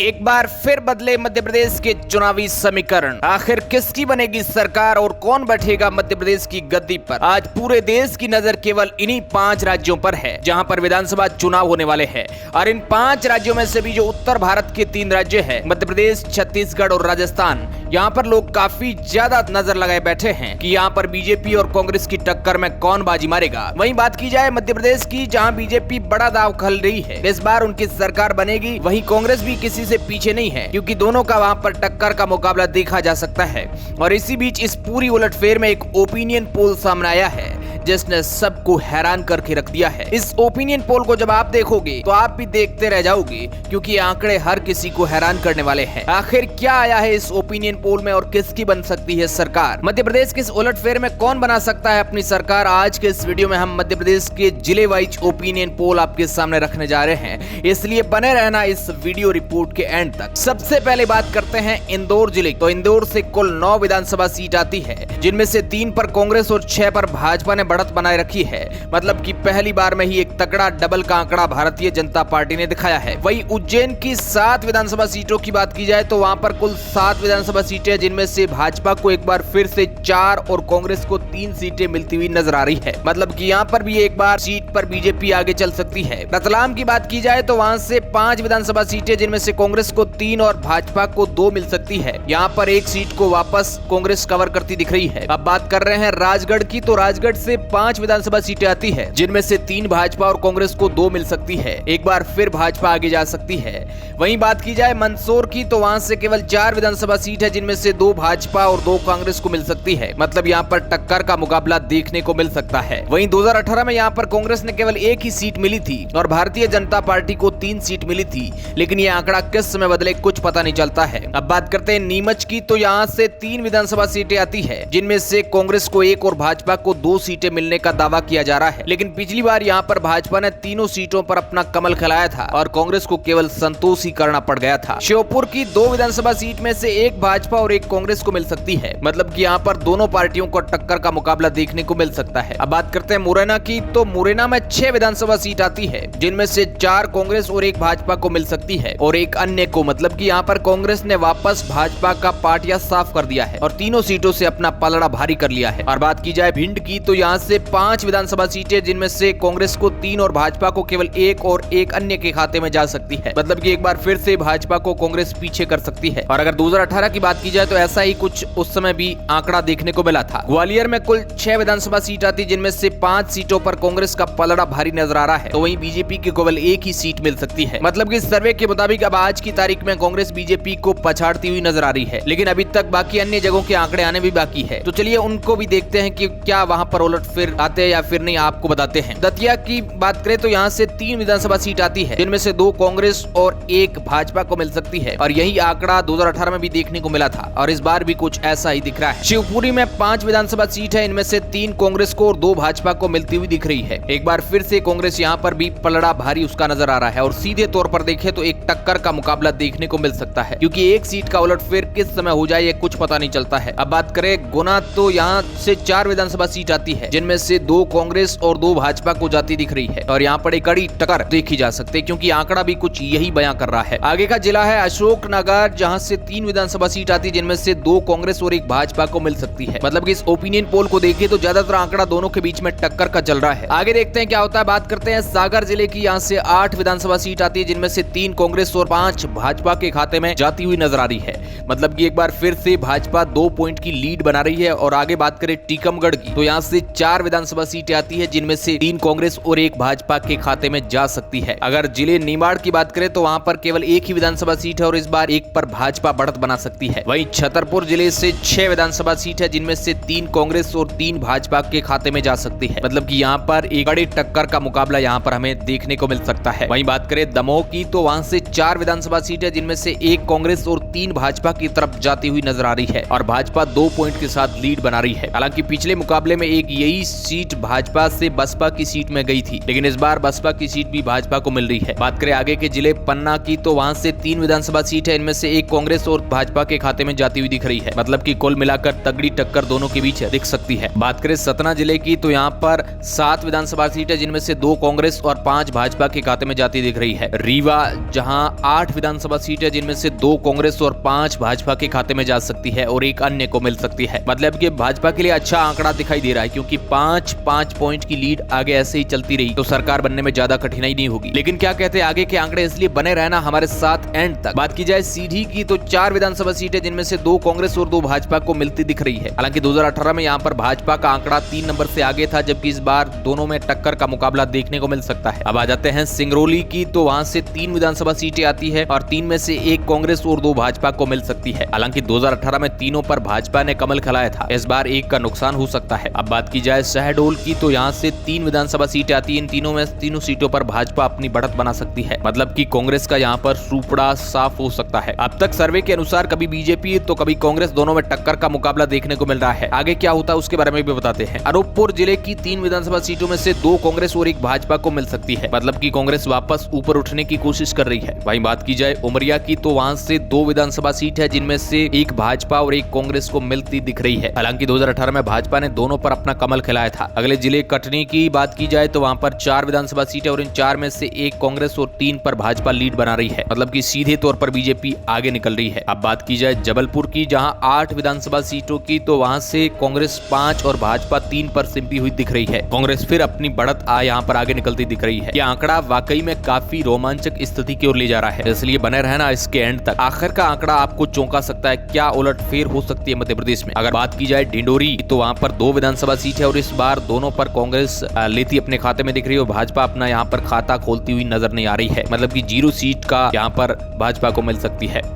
एक बार फिर बदले मध्य प्रदेश के चुनावी समीकरण। आखिर किसकी बनेगी सरकार और कौन बैठेगा मध्य प्रदेश की गद्दी पर? आज पूरे देश की नजर केवल इन्हीं 5 राज्यों पर है जहां पर विधानसभा चुनाव होने वाले हैं। और इन 5 राज्यों में से भी जो उत्तर भारत के 3 राज्य हैं, मध्य प्रदेश, छत्तीसगढ़ और राजस्थान, यहाँ पर लोग काफी ज्यादा नजर लगाए बैठे हैं कि यहाँ पर बीजेपी और कांग्रेस की टक्कर में कौन बाजी मारेगा। वहीं बात की जाए मध्य प्रदेश की, जहाँ बीजेपी बड़ा दांव खेल रही है, इस बार उनकी सरकार बनेगी। वहीं कांग्रेस भी किसी से पीछे नहीं है, क्योंकि दोनों का वहां पर टक्कर का मुकाबला देखा जा सकता है। और इसी बीच इस पूरी उलटफेर में एक ओपिनियन पोल सामने आया है जिसने सबको हैरान करके रख दिया है। इस ओपिनियन पोल को जब आप देखोगे तो आप भी देखते रह जाओगे, क्योंकि आंकड़े हर किसी को हैरान करने वाले हैं। आखिर क्या आया है इस ओपिनियन पोल में और किसकी बन सकती है सरकार? मध्य प्रदेश के इस उलटफेर में कौन बना सकता है अपनी सरकार? आज के इस वीडियो में हम मध्य प्रदेश के जिले वाइज ओपिनियन पोल आपके सामने रखने जा रहे हैं, इसलिए बने रहना इस वीडियो रिपोर्ट के एंड तक। सबसे पहले बात करते हैं इंदौर जिले। तो इंदौर से कुल 9 विधानसभा सीट आती है, जिनमें से 3 पर कांग्रेस और 6 पर भाजपा ने बढ़त बनाए रखी है। मतलब कि पहली बार में ही एक तगड़ा डबल का आंकड़ा भारतीय जनता पार्टी ने दिखाया है। वहीं उज्जैन की 7 विधानसभा सीटों की बात की जाए तो वहां पर कुल 7 विधानसभा सीटें, जिनमें से भाजपा को एक बार फिर से 4 और कांग्रेस को 3 सीटें मिलती हुई नजर आ रही है। मतलब कि यहाँ पर भी एक बार सीट पर बीजेपी आगे चल सकती है। रतलाम की बात की जाए तो वहां से 5 विधानसभा सीटें, जिनमें से कांग्रेस को 3 और भाजपा को 2 मिल सकती है। यहाँ पर एक सीट को वापस कांग्रेस कवर करती दिख रही है। अब बात कर रहे हैं राजगढ़ की। तो राजगढ़ से 5 विधानसभा सीटें आती है, जिनमें से 3 भाजपा और कांग्रेस को 2 मिल सकती है। एक बार फिर भाजपा आगे जा सकती है। वहीं बात की जाए मंदसौर की, तो वहां से केवल 4 विधानसभा सीट है, जिनमें से 2 भाजपा और 2 कांग्रेस को मिल सकती है। मतलब यहाँ पर टक्कर का मुकाबला देखने को मिल सकता है। वहीं 2018 में यहाँ पर कांग्रेस ने केवल 1 ही सीट मिली थी और भारतीय जनता पार्टी को 3 सीट मिली थी, लेकिन ये आंकड़ा किस समय बदले कुछ पता नहीं चलता है। अब बात करते हैं नीमच की। तो यहाँ से 3 विधानसभा सीटें आती है, जिनमें से कांग्रेस को 1 और भाजपा को 2 सीटें मिलने का दावा किया जा रहा है। लेकिन पिछली बार यहाँ पर भाजपा ने तीनों सीटों पर अपना कमल खिलाया था और कांग्रेस को केवल संतोष ही करना पड़ गया था। श्योपुर की 2 विधानसभा सीट में से 1 भाजपा और 1 कांग्रेस को मिल सकती है। मतलब कि यहाँ पर दोनों पार्टियों को टक्कर का मुकाबला देखने को मिल सकता है। अब बात करते हैं मुरैना की। तो मुरैना में 6 विधानसभा सीट आती है, जिनमें से 4 कांग्रेस और 1 भाजपा को मिल सकती है और 1 अन्य को। मतलब कि यहाँ पर कांग्रेस ने वापस भाजपा का पाटिया साफ कर दिया है और तीनों सीटों से अपना पलड़ा भारी कर लिया है। और बात की जाए भिंड की, तो यहाँ से 5 विधानसभा सीटें, जिनमें से कांग्रेस को 3 और भाजपा को केवल 1 और 1 अन्य के खाते में जा सकती है। मतलब कि एक बार फिर से भाजपा को कांग्रेस पीछे कर सकती है। और अगर 2018 की बात की जाए तो ऐसा ही कुछ उस समय भी आंकड़ा देखने को मिला था। ग्वालियर में कुल 6 विधानसभा सीट आती, जिनमें से 5 सीटों पर कांग्रेस का पलड़ा भारी नजर आ रहा है। तो वहीं बीजेपी की केवल 1 ही सीट मिल सकती है। मतलब कि सर्वे के मुताबिक अब आज की तारीख में कांग्रेस बीजेपी को पछाड़ती हुई नजर आ रही है। लेकिन अभी तक बाकी अन्य जगहों के आंकड़े आने भी बाकी है, तो चलिए उनको भी देखते हैं कि क्या वहां पर उलटफेर आते हैं या फिर नहीं, आपको बताते हैं। दतिया की बात करें तो यहाँ से 3 विधानसभा सीट आती है, जिनमें से 2 कांग्रेस और 1 भाजपा को मिल सकती है। और यही आंकड़ा 2018 में भी देखने को मिला था और इस बार भी कुछ ऐसा ही दिख रहा है। शिवपुरी में 5 विधानसभा सीट है, इनमें से 3 कांग्रेस को और 2 भाजपा को मिलती हुई दिख रही है। एक बार फिर से कांग्रेस यहाँ पर भी पलड़ा भारी उसका नजर आ रहा है और सीधे तौर पर देखे तो एक टक्कर का मुकाबला देखने को मिल सकता है, क्योंकि एक सीट का उलटफेर किस समय हो जाए ये कुछ पता नहीं चलता है। अब बात करें गुना, तो यहाँ से 4 विधानसभा सीट आती है, जिनमें से 2 कांग्रेस और 2 भाजपा को जाती दिख रही है। और यहाँ पर एक कड़ी टक्कर देखी जा सकती है, क्योंकि आंकड़ा भी कुछ यही बयां कर रहा है। आगे का जिला है अशोकनगर, जहां से 3 विधानसभा सीट आती है, जिनमें से 2 कांग्रेस और 1 भाजपा को मिल सकती है। मतलब कि इस ओपिनियन पोल को देखिए तो ज्यादातर आंकड़ा दोनों के बीच में टक्कर का चल रहा है। आगे देखते हैं क्या होता है। बात करते हैं सागर जिले की। यहाँ से 8 विधानसभा सीट आती है, जिनमें से 3 कांग्रेस और 5 भाजपा के खाते में जाती हुई नजर आ रही है। मतलब कि एक बार फिर से भाजपा 2 पॉइंट की लीड बना रही है। और आगे बात करें टीकमगढ़ की, तो यहाँ से 4 विधानसभा सीटें आती है, जिनमें से 3 कांग्रेस और 1 भाजपा के खाते में जा सकती है। अगर जिले निमाड़ की बात करें तो वहां पर केवल 1 ही विधानसभा सीट है और इस बार 1 पर भाजपा बढ़त बना सकती है। वहीं छतरपुर जिले से 6 विधानसभा सीट है, जिनमें से 3 कांग्रेस और 3 भाजपा के खाते में जा सकती है। मतलब कि यहाँ पर एक बड़ी टक्कर का मुकाबला यहाँ पर हमें देखने को मिल सकता है। वहीं बात करें दमोह की, तो वहां से 4 विधानसभा सीट है, जिनमें से 1 कांग्रेस और 3 भाजपा की तरफ जाती हुई नजर आ रही है और भाजपा 2 पॉइंट के साथ लीड बना रही है। हालांकि पिछले मुकाबले में एक यही यही सीट भाजपा से बसपा की सीट में गई थी, लेकिन इस बार बसपा की सीट भी भाजपा को मिल रही है। बात करें आगे के जिले पन्ना की, तो वहां से 3 विधानसभा सीट है, इनमें से एक कांग्रेस और भाजपा के खाते में जाती हुई दिख रही है। मतलब कि कुल मिलाकर तगड़ी टक्कर दोनों के बीच दिख सकती है। बात करें सतना जिले की, तो यहाँ पर 7 विधानसभा सीट है, जिनमें से 2 कांग्रेस और 5 भाजपा के खाते में जाती दिख रही है। रीवा जहां 8 विधानसभा सीट है, जिनमें से 2 कांग्रेस और 5 भाजपा के खाते में जा सकती है और एक अन्य को मिल सकती है। मतलब कि भाजपा के लिए अच्छा आंकड़ा दिखाई दे रहा है, क्योंकि 5 पॉइंट की लीड आगे ऐसे ही चलती रही तो सरकार बनने में ज्यादा कठिनाई नहीं होगी। लेकिन क्या कहते हैं आगे के आंकड़े, इसलिए बने रहना हमारे साथ एंड तक। बात की जाए सीधी की, तो 4 विधानसभा सीट है, जिनमें से 2 कांग्रेस और 2 भाजपा को मिलती दिख रही है। हालांकि 2018 में यहाँ पर भाजपा का आंकड़ा 3 नंबर से आगे था, जबकि इस बार दोनों में टक्कर का मुकाबला देखने को मिल सकता है। अब आ जाते हैं सिंगरौली की, तो वहां से 3 विधानसभा सीटें आती है और 3 में से 1 कांग्रेस और 2 भाजपा को मिल सकती है। हालांकि 2018 में तीनों पर भाजपा ने कमल खिलाया था, इस बार एक का नुकसान हो सकता है। अब बात की जाए शहडोल की, तो यहाँ से 3 विधानसभा सीटें आती है, इन तीनों सीटों पर भाजपा अपनी बढ़त बना सकती है। मतलब कि कांग्रेस का यहाँ पर सुपड़ा साफ हो सकता है। अब तक सर्वे के अनुसार कभी बीजेपी तो कभी कांग्रेस, दोनों में टक्कर का मुकाबला देखने को मिल रहा है। आगे क्या होता है उसके बारे में भी बताते हैं। अनूपपुर जिले की 3 विधानसभा सीटों में से 2 कांग्रेस और 1 भाजपा को मिल सकती है। मतलब कि कांग्रेस वापस ऊपर उठने की कोशिश कर रही है। वहीं बात की जाए उमरिया की, तो वहां से 2 विधानसभा सीट है, जिनमें से 1 भाजपा और 1 कांग्रेस को मिलती दिख रही है। हालांकि 2018 में भाजपा ने दोनों पर अपना कमल खिलाया था। अगले जिले कटनी की बात की जाए, तो वहां पर 4 विधानसभा सीट है और इन 4 में से 1 कांग्रेस और 3 पर भाजपा लीड बना रही है। मतलब कि सीधे तौर पर बीजेपी आगे निकल रही है। अब बात की जाए जबलपुर की, जहां 8 विधानसभा सीटों की, तो वहां से कांग्रेस 5 और भाजपा 3 पर सिमटी हुई दिख रही है। कांग्रेस फिर अपनी बढ़त यहाँ पर आगे निकलती दिख रही है। यह आंकड़ा वाकई में काफी रोमांचक स्थिति की ओर ले जा रहा है, इसलिए बने रहना इसके एंड तक। आखिर का आंकड़ा आपको चौंका सकता है, क्या उलटफेर हो सकती है मध्य प्रदेश में। अगर बात की जाए डिंडोरी, तो वहां पर 2 विधानसभा सीट है और इस बार दोनों पर कांग्रेस लेती अपने खाते में दिख रही है और भाजपा अपना यहाँ पर खाता खोलती हुई नजर नहीं आ रही है। मतलब कि 0 सीट का यहाँ पर भाजपा को मिल सकती है।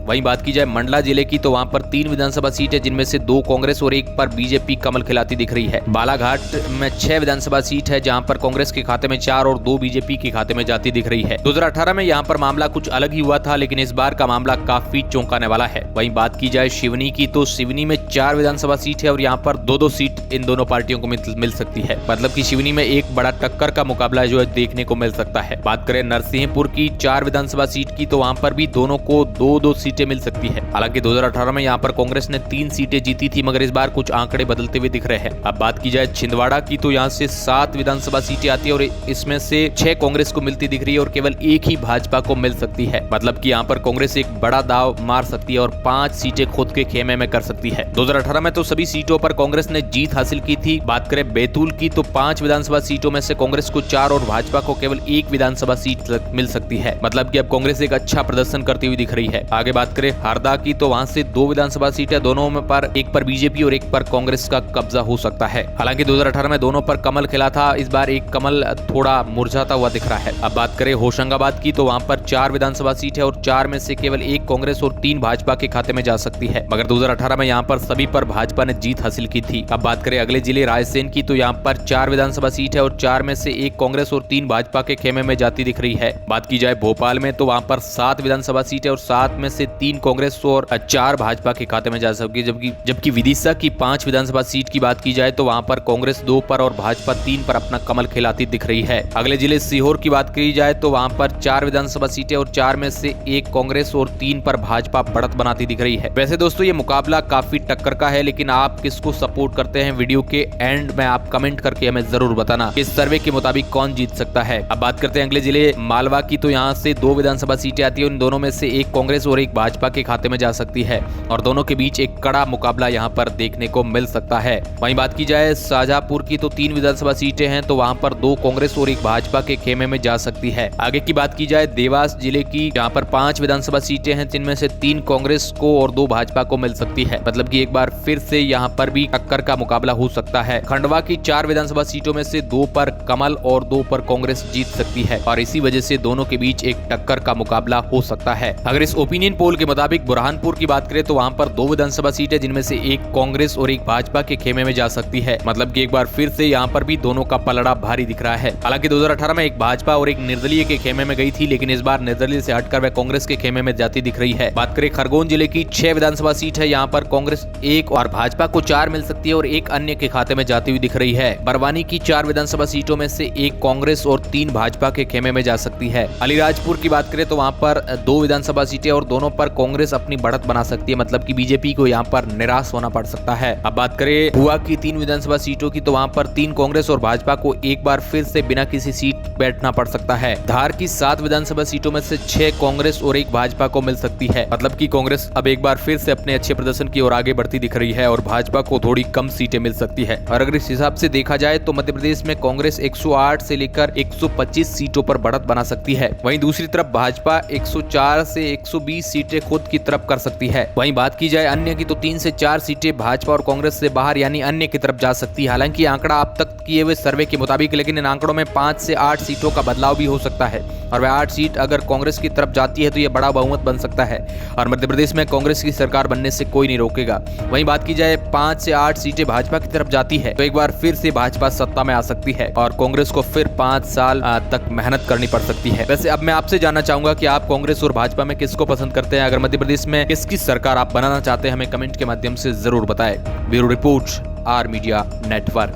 वहीं बात की जाए मंडला जिले की, तो वहां पर 3 विधानसभा सीट है, जिनमें से 2 कांग्रेस और 1 पर बीजेपी कमल खिलाती दिख रही है। बालाघाट में 6 विधानसभा सीट है, जहां पर कांग्रेस के खाते में 4 और 2 बीजेपी के खाते में जाती दिख रही है। 2018 में यहां पर मामला कुछ अलग ही हुआ था, लेकिन इस बार का मामला काफी चौंकाने वाला है। वहीं बात की जाए सिवनी की, तो सिवनी में 4 विधानसभा सीट है और यहाँ पर 2-2 सीट इन दोनों पार्टियों को मिल सकती है। मतलब की सिवनी में एक बड़ा टक्कर का मुकाबला जो है देखने को मिल सकता है। बात करें नरसिंहपुर की 4 विधानसभा सीट की, तो वहां पर भी दोनों को 2-2 सीटें मिल सकती है। हालांकि 2018 में यहाँ पर कांग्रेस ने 3 सीटें जीती थी, मगर इस बार कुछ आंकड़े बदलते हुए दिख रहे हैं। अब बात की जाए छिंदवाड़ा की, तो यहाँ से 7 विधानसभा सीटें आती है और इसमें से 6 कांग्रेस को मिलती दिख रही है और केवल 1 ही भाजपा को मिल सकती है। मतलब कि यहाँ पर कांग्रेस एक बड़ा दाव मार सकती है और 5 सीटें खुद के खेमे में कर सकती है। 2018 में तो सभी सीटों पर कांग्रेस ने जीत हासिल की थी। बात करें बैतूल की, तो 5 विधानसभा सीटों में से कांग्रेस को 4 और भाजपा को केवल 1 विधानसभा सीट मिल सकती है। मतलब कि अब कांग्रेस एक अच्छा प्रदर्शन करती हुई दिख रही है। आगे बात करें हरदा की, तो वहां से 2 विधानसभा सीटें, दोनों में पर एक पर बीजेपी और एक पर कांग्रेस का कब्जा हो सकता है। हालांकि 2018 में दोनों पर कमल खिला था, इस बार एक कमल थोड़ा मुरझाता हुआ दिख रहा है। अब बात करें होशंगाबाद की, तो वहां पर 4 विधानसभा सीट है और 4 में से केवल 1 कांग्रेस और 3 भाजपा के खाते में जा सकती है। मगर 2018 में यहाँ पर सभी पर भाजपा ने जीत हासिल की थी। अब बात करें अगले जिले रायसेन की, तो यहाँ पर 4 विधानसभा सीट है और 4 में से 1 कांग्रेस और 3 भाजपा के खेमे में जाती दिख रही है। बात की जाए भोपाल में, तो वहां पर 7 विधानसभा सीट है और 7 में से 3 कांग्रेस और 4 भाजपा के खाते में जा सकती है। जबकि विदिशा की 5 विधानसभा सीट की बात की जाए, तो वहां पर कांग्रेस 2 पर और भाजपा 3 पर अपना कमल खिलाती दिख रही है। अगले जिले सीहोर की बात की जाए, तो वहां पर 4 विधानसभा सीटें और 4 में से 1 कांग्रेस और 3 पर भाजपा बढ़त बनाती दिख रही है। वैसे दोस्तों ये मुकाबला काफी टक्कर का है, लेकिन आप किसको सपोर्ट करते हैं वीडियो के एंड में आप कमेंट करके हमें जरूर बताना इस सर्वे के मुताबिक कौन जीत सकता है। अब बात करते हैं अगले जिले मालवा की, तो यहाँ से 2 विधानसभा सीटें आती है, उन दोनों में से 1 कांग्रेस और 1 भाजपा के खाते में जा सकती है और दोनों के बीच एक कड़ा मुकाबला यहाँ पर देखने को मिल सकता है। वहीं बात की जाए शाहजहांपुर की, तो 3 विधानसभा सीटें हैं, तो वहां पर 2 कांग्रेस और 1 भाजपा के खेमे में जा सकती है। आगे की बात की जाए देवास जिले की, जहां पर 5 विधानसभा सीटें हैं, जिनमें से 3 कांग्रेस को और 2 भाजपा को मिल सकती है। मतलब कि एक बार फिर से यहाँ पर भी टक्कर का मुकाबला हो सकता है। खंडवा की 4 विधानसभा सीटों में से 2 पर कमल और 2 पर कांग्रेस जीत सकती है और इसी वजह से दोनों के बीच एक टक्कर का मुकाबला हो सकता है। अगर इस ओपिनियन पोल के मुताबिक बुरहानपुर की बात करें तो वहां पर 2 विधानसभा सीटें जिनमें से एक कांग्रेस और एक भाजपा के खेमे में जा सकती है। मतलब कि एक बार फिर से यहाँ पर भी दोनों का पलड़ा भारी दिख रहा है। हालांकि 2018 में एक भाजपा और एक निर्दलीय के खेमे में गई थी, लेकिन इस बार निर्दलीय से हटकर वह कांग्रेस के खेमे में जाती दिख रही है। बात करें खरगोन जिले की 6 विधानसभा सीट है, यहाँ पर कांग्रेस 1 और भाजपा को 4 मिल सकती है और एक अन्य के खाते में जाती हुई दिख रही है। बरवानी की 4 विधानसभा सीटों में से 1 कांग्रेस और 3 भाजपा के खेमे में जा सकती है। अलीराजपुर की बात करें तो वहां पर 2 विधानसभा सीटें और दोनों पर कांग्रेस अपनी बढ़त बना सकती है। मतलब कि बीजेपी को यहां पर निराश होना पड़ सकता है। अब बात करें हुआ की 3 विधानसभा सीटों की तो वहां पर 3 कांग्रेस और भाजपा को एक बार फिर से बिना किसी सीट बैठना पड़ सकता है। धार की 7 विधानसभा सीटों में से 6 कांग्रेस और 1 भाजपा को मिल सकती है। मतलब कि कांग्रेस अब एक बार फिर से अपने अच्छे प्रदर्शन की ओर आगे बढ़ती दिख रही है और भाजपा को थोड़ी कम सीटें मिल सकती है। और अगर इस हिसाब से देखा जाए तो मध्य प्रदेश में कांग्रेस 108 से लेकर 125 सीटों पर बढ़त बना सकती है। वहीं दूसरी तरफ भाजपा 104 से 120 सीटें खुद की तरफ कर सकती है। वहीं बात की जाए अन्य की तो 3 से 4 सीटें भाजपा और कांग्रेस से बाहर यानी अन्य की तरफ जा सकती है। हालांकि आंकड़ा अब तक किए हुए सर्वे के मुताबिक, लेकिन इन आंकड़ों में 5 से 8 सीटों का बदलाव भी हो सकता है और वह 8 सीट अगर कांग्रेस की तरफ जाती है तो यह बड़ा बहुमत बन सकता है और मध्य प्रदेश में कांग्रेस की सरकार बनने से कोई नहीं रोकेगा। वहीं बात की जाए 5 से 8 सीटें भाजपा की तरफ जाती है तो एक बार फिर से भाजपा सत्ता में आ सकती है और कांग्रेस को फिर 5 साल तक मेहनत करनी पड़ सकती है। वैसे अब मैं आपसे जानना चाहूंगा कि आप कांग्रेस और भाजपा में किसको पसंद करते हैं। अगर मध्य प्रदेश में किसकी सरकार आप बनाना चाहते हैं हमें कमेंट के माध्यम से जरूर बताएं। Bureau report, R media network.